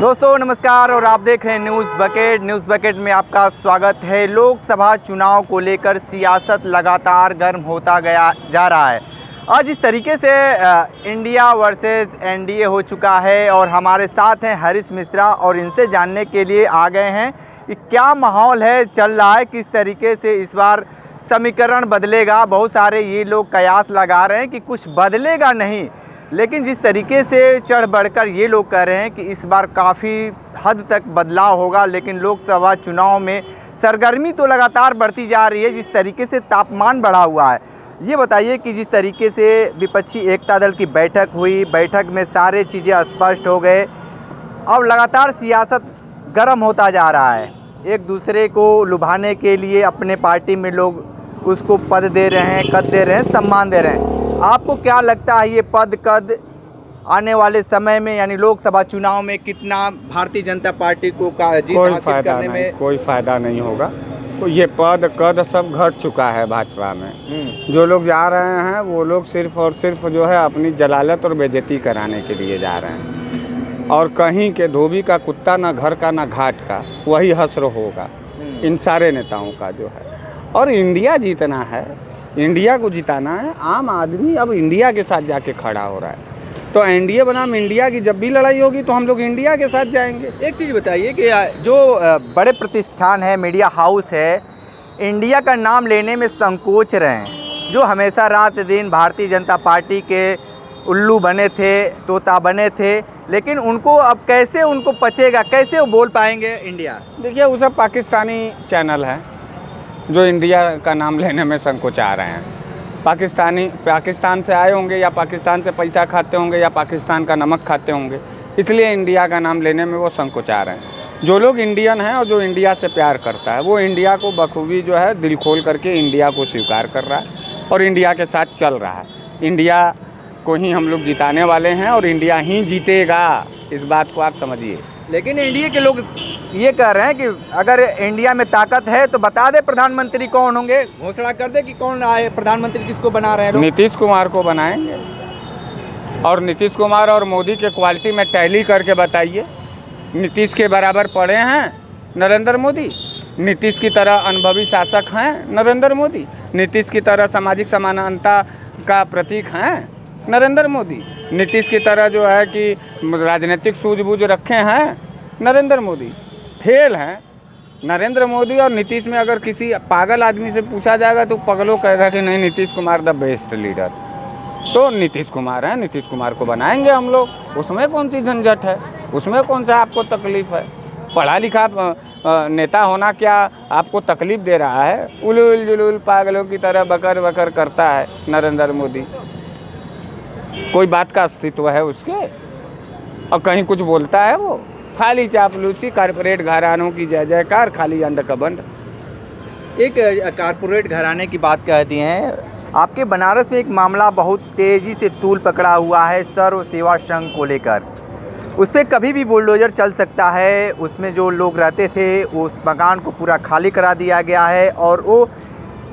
दोस्तों नमस्कार और आप देख रहे हैं न्यूज़ बकेट में आपका स्वागत है। लोकसभा चुनाव को लेकर सियासत लगातार गर्म होता जा रहा है। आज इस तरीके से इंडिया वर्सेस एनडीए हो चुका है और हमारे साथ हैं हरीश मिश्रा और इनसे जानने के लिए आ गए हैं कि क्या माहौल है, चल रहा है, किस तरीके से इस बार समीकरण बदलेगा। बहुत सारे ये लोग कयास लगा रहे हैं कि कुछ बदलेगा नहीं, लेकिन जिस तरीके से चढ़ बढ़कर ये लोग कह रहे हैं कि इस बार काफ़ी हद तक बदलाव होगा। लेकिन लोकसभा चुनाव में सरगर्मी तो लगातार बढ़ती जा रही है, जिस तरीके से तापमान बढ़ा हुआ है। ये बताइए कि जिस तरीके से विपक्षी एकता दल की बैठक हुई, बैठक में सारे चीज़ें स्पष्ट हो गए। अब लगातार सियासत गर्म होता जा रहा है, एक दूसरे को लुभाने के लिए अपने पार्टी में लोग उसको पद दे रहे हैं, कद दे रहे हैं, सम्मान दे रहे हैं। आपको क्या लगता है ये पद कद आने वाले समय में यानी लोकसभा चुनाव में कितना भारतीय जनता पार्टी को जीत हासिल करने में? कोई फायदा नहीं होगा। तो ये पद कद सब घट चुका है भाजपा में। जो लोग जा रहे हैं वो लोग सिर्फ और सिर्फ जो है अपनी जलालत और बेइज्जती कराने के लिए जा रहे हैं। और कहीं के धोबी का कुत्ता ना घर का ना घाट का, वही हश्र होगा इन सारे नेताओं का जो है। और इंडिया जीतना है, इंडिया को जिताना है। आम आदमी अब इंडिया के साथ जाके खड़ा हो रहा है। तो एनडीए बनाम इंडिया की जब भी लड़ाई होगी तो हम लोग इंडिया के साथ जाएंगे। एक चीज़ बताइए कि जो बड़े प्रतिष्ठान है, मीडिया हाउस है, इंडिया का नाम लेने में संकोच रहे हैं, जो हमेशा रात दिन भारतीय जनता पार्टी के उल्लू बने थे, तोता बने थे, लेकिन उनको अब कैसे उनको पचेगा, कैसे वो बोल पाएंगे इंडिया? देखिए, वो सब पाकिस्तानी चैनल है जो इंडिया का नाम लेने में संकोचा रहे हैं। पाकिस्तान से आए होंगे या पाकिस्तान से पैसा खाते होंगे या पाकिस्तान का नमक खाते होंगे, इसलिए इंडिया का नाम लेने में वो संकोचा रहे हैं। जो लोग इंडियन हैं और जो इंडिया से प्यार करता है वो इंडिया को बखूबी जो है दिल खोल करके इंडिया को स्वीकार कर रहा है और इंडिया के साथ चल रहा है। इंडिया को ही हम लोग जिताने वाले हैं और इंडिया ही जीतेगा, इस बात को आप समझिए। लेकिन इंडिया के लोग ये कह रहे हैं कि अगर इंडिया में ताकत है तो बता दे प्रधानमंत्री कौन होंगे, घोषणा कर दे कि कौन आए प्रधानमंत्री, किसको बना रहे हैं लोग? नीतीश कुमार को बनाएंगे। और नीतीश कुमार और मोदी के क्वालिटी में टैली करके बताइए। नीतीश के बराबर पढ़े हैं नरेंद्र मोदी, नीतीश की तरह अनुभवी शासक हैं नरेंद्र मोदी, नीतीश की तरह सामाजिक समानता का प्रतीक हैं नरेंद्र मोदी, नीतीश की तरह जो है कि राजनीतिक सूझबूझ रखे हैं नरेंद्र मोदी। फेल हैं नरेंद्र मोदी और नीतीश में। अगर किसी पागल आदमी से पूछा जाएगा तो पगलों कहेगा कि नहीं, Nitish Kumar the best leader. तो नीतीश कुमार हैं, नीतीश कुमार को बनाएंगे हम लोग। उसमें कौन सी झंझट है, उसमें कौन सा आपको तकलीफ़ है? पढ़ा लिखा नेता होना क्या आपको तकलीफ़ दे रहा है? उलूल जुलूल पागलों की तरह बकर बकर करता है नरेंद्र मोदी। कोई बात का अस्तित्व है उसके? और कहीं कुछ बोलता है वो? खाली चापलूसी, कारपोरेट घरानों की जय जयकार, खाली अंड कबंड। एक कारपोरेट घराने की बात कह दी हैं। आपके बनारस में एक मामला बहुत तेज़ी से तूल पकड़ा हुआ है सर्व सेवा संघ को लेकर। उस पर कभी भी बुलडोजर चल सकता है। उसमें जो लोग रहते थे उस मकान को पूरा खाली करा दिया गया है और वो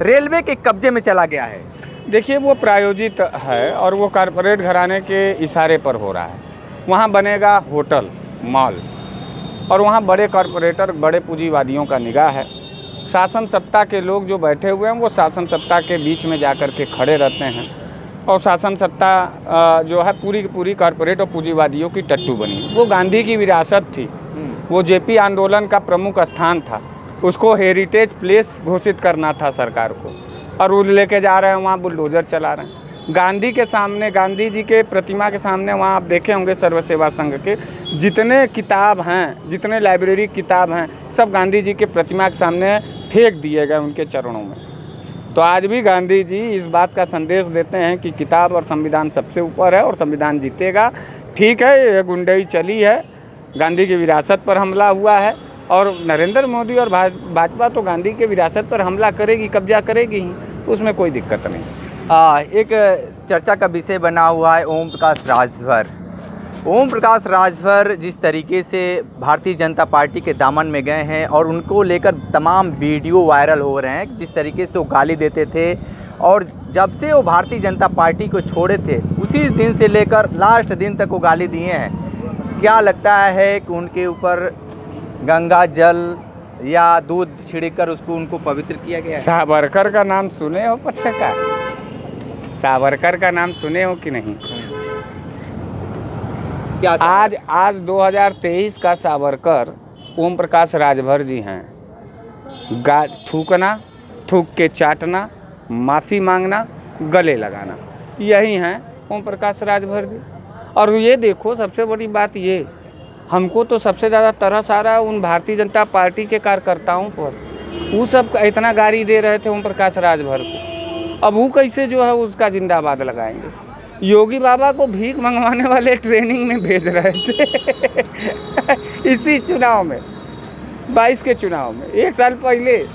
रेलवे के कब्जे में चला गया है। देखिए, वो प्रायोजित है और वो कारपोरेट घराने के इशारे पर हो रहा है। वहाँ बनेगा होटल, मॉल, और वहाँ बड़े कॉरपोरेटर, बड़े पूंजीवादियों का निगाह है। शासन सत्ता के लोग जो बैठे हुए हैं वो शासन सत्ता के बीच में जाकर के खड़े रहते हैं और शासन सत्ता जो है पूरी की पूरी कॉरपोरेट और पूंजीवादियों की टट्टू बनी। वो गांधी की विरासत थी, वो जेपी आंदोलन का प्रमुख स्थान था, उसको हेरिटेज प्लेस घोषित करना था सरकार को, और वो लेके जा रहे हैं वहाँ बुलडोजर चला रहे हैं। गांधी के सामने, गांधी जी के प्रतिमा के सामने, वहाँ आप देखे होंगे सर्व सेवा संघ के जितने किताब हैं, जितने लाइब्रेरी किताब हैं, सब गांधी जी के प्रतिमा के सामने फेंक दिए गए उनके चरणों में। तो आज भी गांधी जी इस बात का संदेश देते हैं कि किताब और संविधान सबसे ऊपर है और संविधान जीतेगा। ठीक है, ये गुंडई चली है, गांधी की विरासत पर हमला हुआ है और नरेंद्र मोदी और भाजपा तो गांधी के विरासत पर हमला करेगी, कब्जा करेगी ही, तो उसमें कोई दिक्कत नहीं। एक चर्चा का विषय बना हुआ है ओम प्रकाश राजभर। ओम प्रकाश राजभर जिस तरीके से भारतीय जनता पार्टी के दामन में गए हैं और उनको लेकर तमाम वीडियो वायरल हो रहे हैं, जिस तरीके से वो गाली देते थे और जब से वो भारतीय जनता पार्टी को छोड़े थे उसी दिन से लेकर लास्ट दिन तक वो गाली दिए हैं। क्या लगता है कि उनके ऊपर गंगा जल या दूध छिड़कर उसको उनको पवित्र किया गया है? सावरकर का नाम सुने हो पत्रकार? सावरकर का नाम सुने हो कि नहीं? क्या आज 2023 का सावरकर ओम प्रकाश राजभर जी हैं। थूकना, थूक के चाटना, माफ़ी मांगना, गले लगाना, यही हैं ओम प्रकाश राजभर जी। और ये देखो, सबसे बड़ी बात ये, हमको तो सबसे ज़्यादा तरस आ रहा है उन भारतीय जनता पार्टी के कार्यकर्ताओं पर। वो सब इतना गाली दे रहे थे ओम प्रकाश राजभर को, अब वो कैसे जो है उसका जिंदाबाद लगाएंगे? योगी बाबा को भीख मंगवाने वाले ट्रेनिंग में भेज रहे थे इसी चुनाव में, 22 के चुनाव में, 1 साल पहले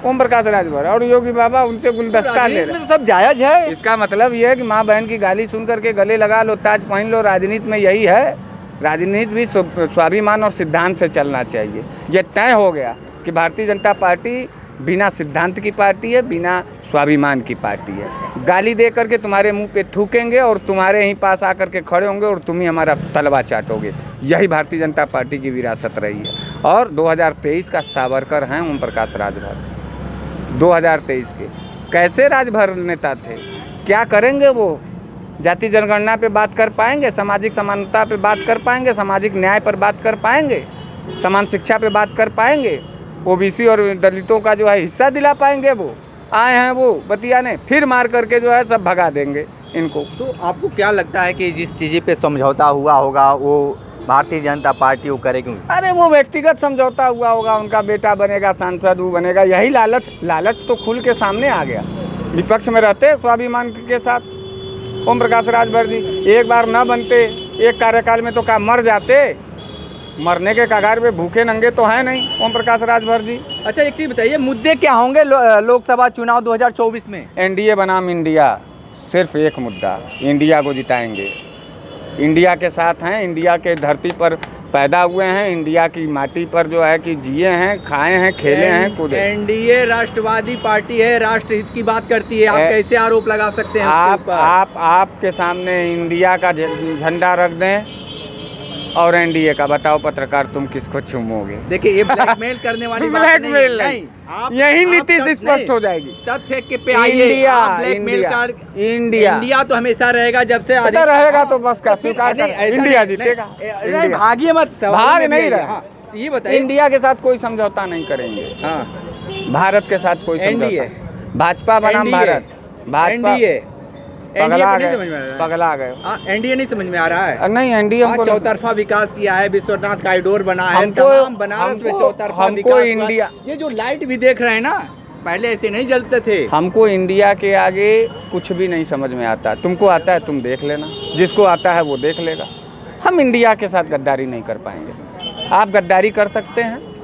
ओम प्रकाश राजभर और योगी बाबा उनसे गुलदस्ता ले रहे हैं। सब जायज है। इसका मतलब ये है कि माँ बहन की गाली सुन करके गले लगा लो, ताज पहन लो। राजनीति में यही है। राजनीति भी स्वाभिमान और सिद्धांत से चलना चाहिए। ये तय हो गया कि भारतीय जनता पार्टी बिना सिद्धांत की पार्टी है, बिना स्वाभिमान की पार्टी है। गाली दे करके तुम्हारे मुंह पे थूकेंगे और तुम्हारे ही पास आकर के खड़े होंगे और तुम ही हमारा तलवा चाटोगे। यही भारतीय जनता पार्टी की विरासत रही है। और 2023 का सावरकर हैं ओम प्रकाश राजभर। 2023 के कैसे राजभर नेता थे? क्या करेंगे वो? जाति जनगणना पे बात कर पाएंगे? सामाजिक समानता पे बात कर पाएंगे? सामाजिक न्याय पर बात कर पाएंगे? समान शिक्षा पे बात कर पाएंगे? ओबीसी और दलितों का जो है हिस्सा दिला पाएंगे? वो आए हैं वो बतियाने, फिर मार करके जो है सब भगा देंगे इनको। तो आपको क्या लगता है कि जिस चीज़ पे समझौता हुआ होगा वो भारतीय जनता पार्टी वो करेगी? अरे वो व्यक्तिगत समझौता हुआ होगा, उनका बेटा बनेगा सांसद, वो बनेगा, यही लालच तो खुल के सामने आ गया। विपक्ष में रहते स्वाभिमान के साथ ओम प्रकाश राजभर जी, एक बार न बनते, एक कार्यकाल में तो क्या मर जाते? मरने के कगार पे भूखे नंगे तो हैं नहीं ओम प्रकाश राजभर जी। अच्छा, एक चीज़ बताइए, मुद्दे क्या होंगे लोकसभा चुनाव 2024 में? एनडीए बनाम इंडिया, सिर्फ एक मुद्दा, इंडिया को जिताएंगे। इंडिया के साथ हैं, इंडिया के धरती पर पैदा हुए हैं, इंडिया की माटी पर जो है कि जिए हैं, खाए हैं, खेले हैं, कूदे। एनडीए राष्ट्रवादी पार्टी है, राष्ट्रहित की बात करती है, आप कैसे आरोप लगा सकते हैं? आपके सामने इंडिया का झंडा रख दें और एनडीए का, बताओ पत्रकार तुम किसको चुमोगे? देखिए, ये ब्लैकमेल करने वाली बात ब्लैकमेल नहीं, यही नीति स्पष्ट हो जाएगी। तथ्य के पे आइए। इंडिया तो हमेशा रहेगा, जब से रहेगा तो बस का स्वीकार कर, इंडिया जीतेगा। भागिए मत, भाग नहीं रहा। ये बताइए, इंडिया के साथ कोई समझौता नहीं करेंगे। भारत के साथ कोई समझौता, भाजपा बनाम भारत, भाजपा पगला गए। एनडीए नहीं समझ में आ रहा है? नहीं, एनडीए चौतरफा विकास किया है, विश्वनाथ कॉरिडोर बना है, तमाम बनारस में चौतरफा विकास। इंडिया, ये जो लाइट भी देख रहे हैं ना, पहले ऐसे नहीं जलते थे। हमको इंडिया के आगे कुछ भी नहीं समझ में आता। तुमको आता है तुम देख लेना, जिसको आता है वो देख लेगा। हम इंडिया के साथ गद्दारी नहीं कर पाएंगे। आप गद्दारी कर सकते हैं,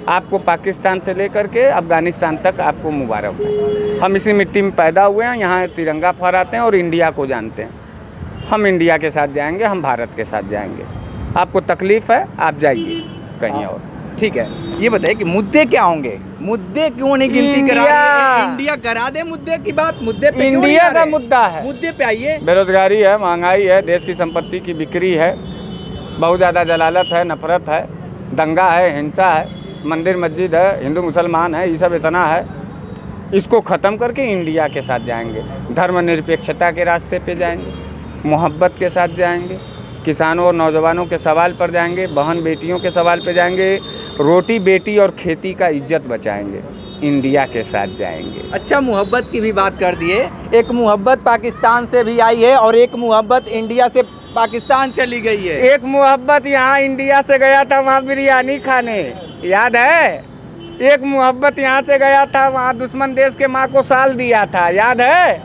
आपको पाकिस्तान से लेकर के अफगानिस्तान तक आपको मुबारक है। हम इसी मिट्टी में पैदा हुए हैं, यहाँ तिरंगा फहराते हैं और इंडिया को जानते हैं। हम इंडिया के साथ जाएंगे, हम भारत के साथ जाएंगे। आपको तकलीफ़ है, आप जाइए कहीं और। ठीक है, ये बताइए कि मुद्दे क्या होंगे? मुद्दे क्यों नहीं गिनती करा रही? इंडिया करा दे मुद्दे की बात, मुद्दे पे इंडिया का मुद्दा है, मुद्दे पे आइए। बेरोजगारी है, महंगाई है, देश की संपत्ति की बिक्री है, बहुत ज़्यादा जलालत है, नफरत है, दंगा है, हिंसा है, मंदिर मस्जिद है, हिंदू मुसलमान है, ये सब इतना है। इसको ख़त्म करके इंडिया के साथ जाएंगे, धर्मनिरपेक्षता के रास्ते पे जाएंगे, मोहब्बत के साथ जाएंगे, किसानों और नौजवानों के सवाल पर जाएंगे, बहन बेटियों के सवाल पे जाएंगे, रोटी बेटी और खेती का इज्जत बचाएंगे, इंडिया के साथ जाएंगे। अच्छा, मोहब्बत की भी बात कर दिए। एक मोहब्बत पाकिस्तान से भी आई है और एक मोहब्बत इंडिया से पाकिस्तान चली गई है। एक मोहब्बत यहाँ इंडिया से गया था वहाँ बिरयानी खाने, याद है? एक मोहब्बत यहाँ से गया था, वहाँ दुश्मन देश के माँ को साल दिया था, याद है?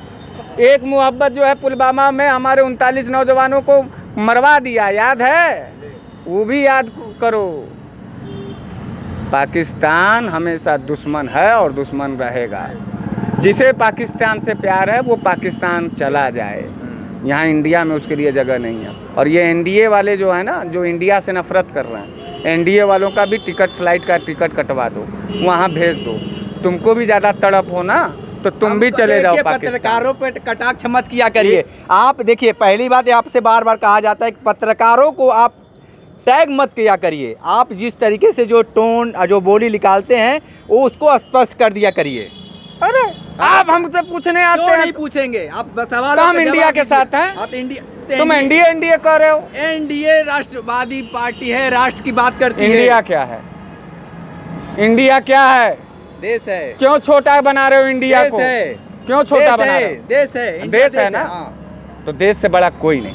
एक मोहब्बत जो है पुलवामा में हमारे 39 नौजवानों को मरवा दिया, याद है? वो भी याद करो। पाकिस्तान हमेशा दुश्मन है और दुश्मन रहेगा। जिसे पाकिस्तान से प्यार है वो पाकिस्तान चला जाए, यहाँ इंडिया में उसके लिए जगह नहीं है। और ये एनडीए वाले जो है ना, जो इंडिया से नफरत कर रहे हैं, एनडीए वालों का भी फ्लाइट का टिकट कटवा दो, वहाँ भेज दो। तुमको भी ज़्यादा तड़प हो ना तो तुम भी चले जाओ पाकिस्तान। पत्रकारों पे कटाक्ष मत किया करिए। आप देखिए, पहली बात आपसे बार बार कहा जाता है कि पत्रकारों को आप टैग मत किया करिए। आप जिस तरीके से जो टोन जो बोली निकालते हैं वो उसको स्पष्ट कर दिया करिए। अरे आप हमसे पूछने आते क्यों हैं? नहीं पूछेंगे? आप बस सवाल तो हम इंडिया के साथ हैं। हाँ तो इंडिया, तुम एनडीए एनडीए कर रहे हो। एनडीए राष्ट्रवादी पार्टी है, राष्ट्र की बात करती है। इंडिया क्या है? इंडिया क्या है? देश है। क्यों छोटा बना रहे हो इंडिया को? क्यों छोटा बना रहे हो? देश है, देश है ना? तो देश से बड़ा कोई नहीं।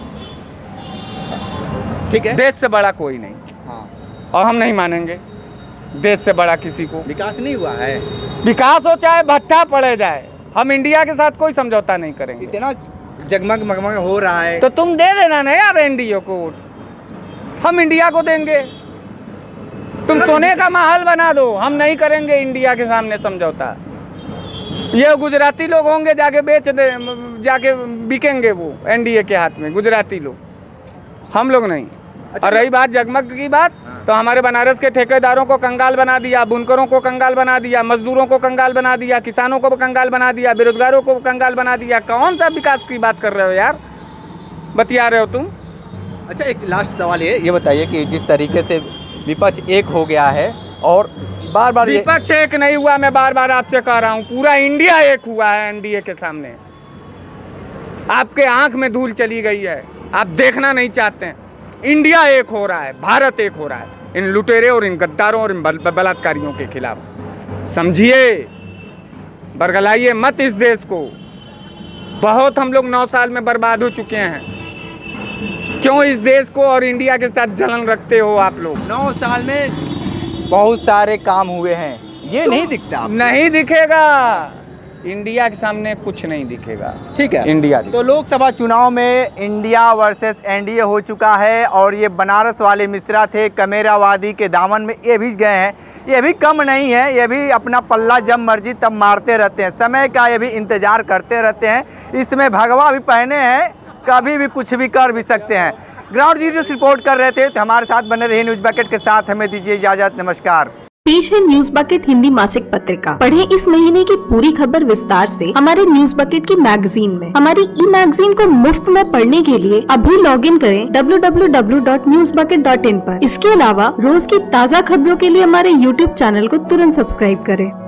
ठीक है, देश से बड़ा कोई नहीं। हाँ। और हम नहीं मानेंगे देश से बड़ा किसी को। विकास नहीं हुआ है। विकास हो चाहे भट्टा पड़े जाए, हम इंडिया के साथ कोई समझौता नहीं करेंगे। इतना जगमग मगमग हो रहा है तो तुम दे देना ना यार एनडीए को वोट, हम इंडिया को देंगे। तुम सोने का महल बना दो, हम नहीं करेंगे इंडिया के सामने समझौता। ये गुजराती लोग होंगे जाके बेच दे, जाके बिकेंगे वो एनडीए के हाथ में, गुजराती लोग, हम लोग नहीं। अच्छा, और रही बात जगमग की बात, हाँ। तो हमारे बनारस के ठेकेदारों को कंगाल बना दिया, बुनकरों को कंगाल बना दिया, मजदूरों को कंगाल बना दिया, किसानों को कंगाल बना दिया, बेरोजगारों को कंगाल बना दिया। कौन सा विकास की बात कर रहे हो यार, बतिया रहे हो तुम? अच्छा एक लास्ट सवाल ये बताइए कि जिस तरीके से विपक्ष एक हो गया है और बार बार विपक्ष एक नहीं हुआ, मैं बार बार आपसे कह रहा हूँ, पूरा इंडिया एक हुआ है एनडीए के सामने। आपके आंख में धूल चली गई है, आप देखना नहीं चाहते हैं। इंडिया एक हो रहा है, भारत एक हो रहा है इन लुटेरे और इन गद्दारों और इन बलात्कारियों के खिलाफ। समझिए, बरगलाइए मत इस देश को। बहुत हम लोग 9 साल में बर्बाद हो चुके हैं। क्यों इस देश को और इंडिया के साथ जलन रखते हो आप लोग? 9 साल में बहुत सारे काम हुए हैं, ये नहीं दिखता आपको? नहीं दिखेगा, इंडिया के सामने कुछ नहीं दिखेगा। ठीक है, इंडिया तो लोकसभा चुनाव में इंडिया वर्सेस एनडीए हो चुका है और ये बनारस वाले मिश्रा थे, कमेरावादी के दामन में ये भी गए हैं। ये भी कम नहीं है, ये भी अपना पल्ला जब मर्जी तब मारते रहते हैं, समय का ये भी इंतजार करते रहते हैं। इसमें भगवा भी पहने हैं, कभी भी कुछ भी कर भी सकते हैं। ग्राउंड जीरो रिपोर्ट कर रहे थे, तो हमारे साथ बने रहिए न्यूज बकेट के साथ। हमें दीजिए इजाजत, नमस्कार। पेश है न्यूज बकेट हिंदी मासिक पत्रिका। पढ़ें इस महीने की पूरी खबर विस्तार से हमारे न्यूज बकेट की मैगजीन में। हमारी ई मैगजीन को मुफ्त में पढ़ने के लिए अभी लॉगिन करें www.newsbucket.in पर। इसके अलावा रोज की ताज़ा खबरों के लिए हमारे YouTube चैनल को तुरंत सब्सक्राइब करें।